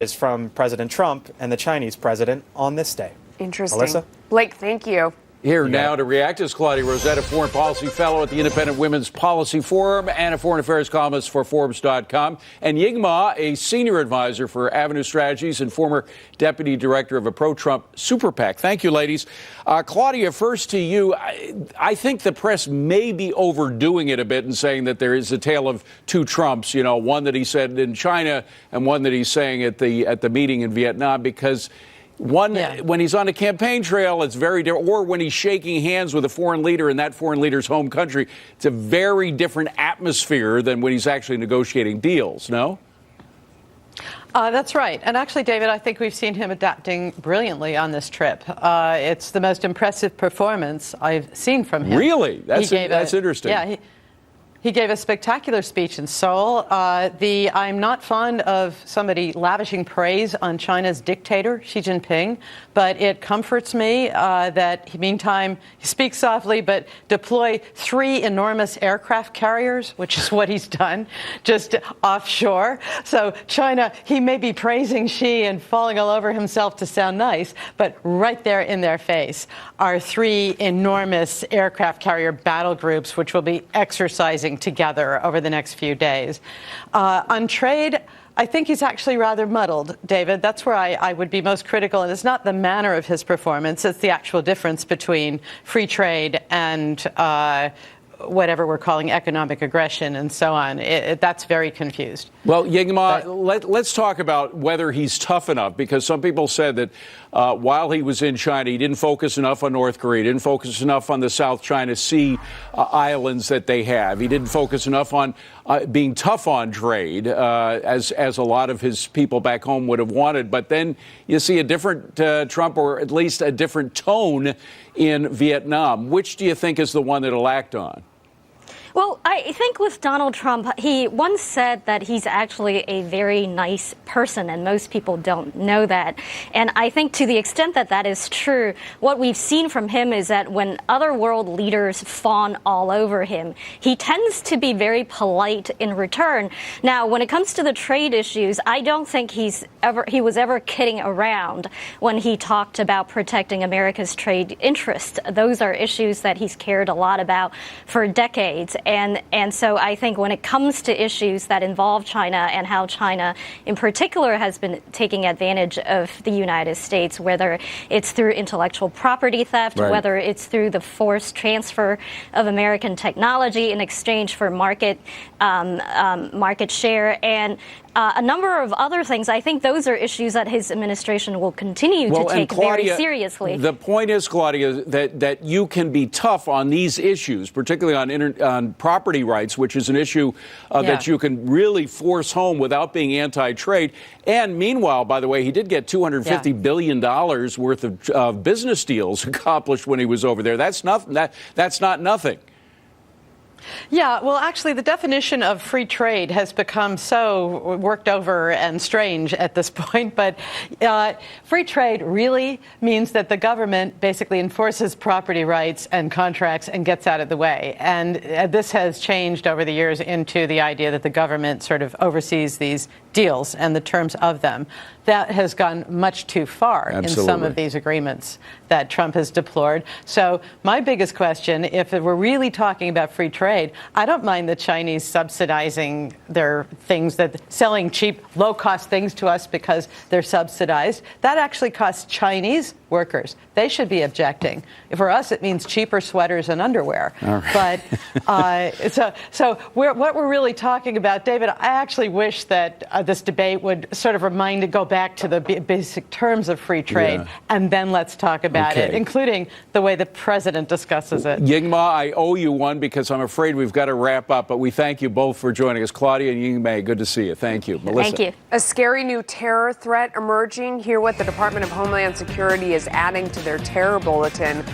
is from President Trump and the Chinese president on this day. Interesting. Melissa? Blake, thank you. Here now to react is Claudia Rosetta, Foreign Policy Fellow at the Independent Women's Policy Forum and a Foreign Affairs columnist for Forbes.com, and Ying Ma, a senior advisor for Avenue Strategies and former deputy director of a pro-Trump super PAC. Thank you, ladies. Claudia, first to you. I think the press may be overdoing it a bit and saying that there is a tale of two Trumps, you know, one that he said in China and one that he's saying at the meeting in Vietnam, because when he's on a campaign trail, it's very different. Or when he's shaking hands with a foreign leader in that foreign leader's home country, it's a very different atmosphere than when he's actually negotiating deals, no? That's right. And actually, David, I think we've seen him adapting brilliantly on this trip. It's the most impressive performance I've seen from him. Really? That's interesting. Yeah. He gave a spectacular speech in Seoul. I'm not fond of somebody lavishing praise on China's dictator, Xi Jinping, but it comforts me that, meantime, he speaks softly, but deploy 3 enormous aircraft carriers, which is what he's done, just offshore. So China, he may be praising Xi and falling all over himself to sound nice, but right there in their face are 3 enormous aircraft carrier battle groups, which will be exercising together over the next few days. On trade, I think he's actually rather muddled, David. That's where I would be most critical. And it's not the manner of his performance. It's the actual difference between free trade and whatever we're calling economic aggression and so on. That's very confused. Well, Ying Ma, let's talk about whether he's tough enough, because some people said that while he was in China, he didn't focus enough on North Korea, didn't focus enough on the South China Sea islands that they have. He didn't focus enough on being tough on trade, as a lot of his people back home would have wanted. But then you see a different Trump, or at least a different tone in Vietnam. Which do you think is the one that he'll act on? Well, I think with Donald Trump, he once said that he's actually a very nice person, and most people don't know that. And I think to the extent that that is true, what we've seen from him is that when other world leaders fawn all over him, he tends to be very polite in return. Now, when it comes to the trade issues, I don't think he was ever kidding around when he talked about protecting America's trade interests. Those are issues that he's cared a lot about for decades. And so I think when it comes to issues that involve China and how China in particular has been taking advantage of the United States, whether it's through intellectual property theft, whether it's through the forced transfer of American technology in exchange for market share, and a number of other things, I think those are issues that his administration will continue to take very seriously. The point is, Claudia, that you can be tough on these issues, particularly on property rights, which is an issue that you can really force home without being anti-trade. And meanwhile, by the way, he did get $250 billion worth of business deals accomplished when he was over there. That's nothing. That's not nothing. Yeah, well, actually, the definition of free trade has become so worked over and strange at this point. But free trade really means that the government basically enforces property rights and contracts and gets out of the way. And this has changed over the years into the idea that the government sort of oversees these deals and the terms of them. That has gone much too far in some of these agreements that Trump has deplored. So my biggest question, if we're really talking about free trade, I don't mind the Chinese subsidizing their things, selling cheap, low-cost things to us because they're subsidized. That actually costs Chinese workers. They should be objecting. For us, it means cheaper sweaters and underwear. Right. But what we're really talking about, David, I actually wish that this debate would sort of go back to the basic terms of free trade, and then let's talk about it, including the way the president discusses it. Ying Ma, I owe you one because I'm afraid we've got to wrap up, but we thank you both for joining us. Claudia and Ying Ma, good to see you. Thank you. Melissa. Thank you. A scary new terror threat emerging. Hear what the Department of Homeland Security is adding to their terror bulletin.